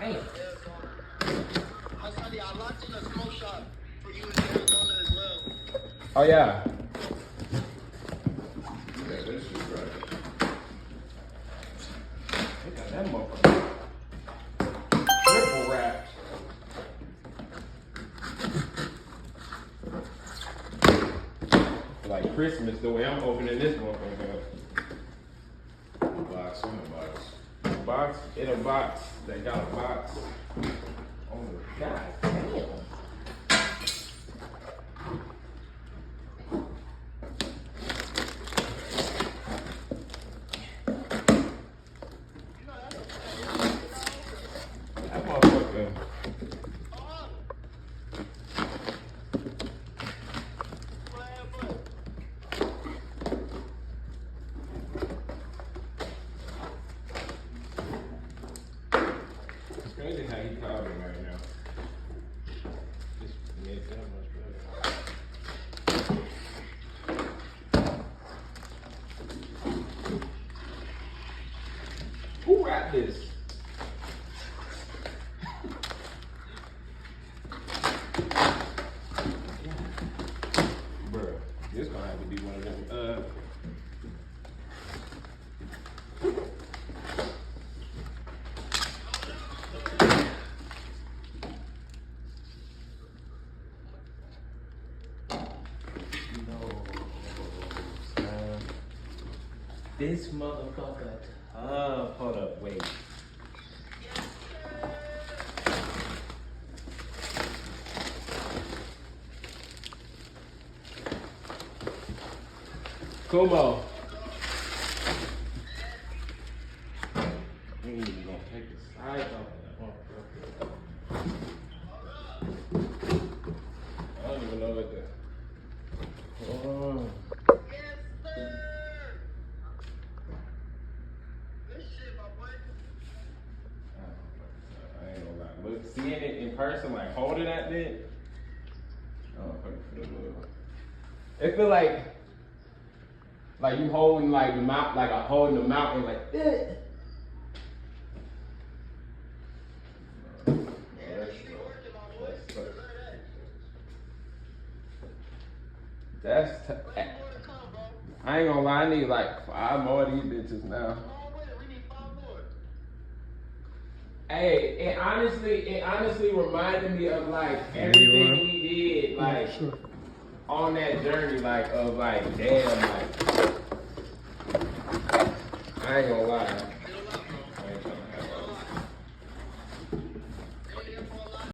Damn. I locked in a smoke shop for you in Arizona as well. Oh yeah. Yeah, this is right. Look at that motherfucker. Triple wrapped. Like Christmas, the way I'm opening this motherfucker up. Box in the box. Box in a box. They got a box. Oh god damn. That motherfucker. It's crazy how he called me right now. Just made that much better. Who wrapped this? Bruh, this gonna have to be one of them. This motherfucker tough. Hold up, wait. Kumo. We ain't even gonna take the side off of that motherfucker. I don't even know what the. Oh. I ain't gonna lie. Look, seeing it in person, like holding that bit, I don't fucking feel good. It feel like you holding like the mount, like I'm holding the mountain, like. That's. I ain't gonna lie. I need like 5 more of these bitches now. Hey, it honestly reminded me of like everything we did, like on that journey, like of like damn, like I ain't gonna lie.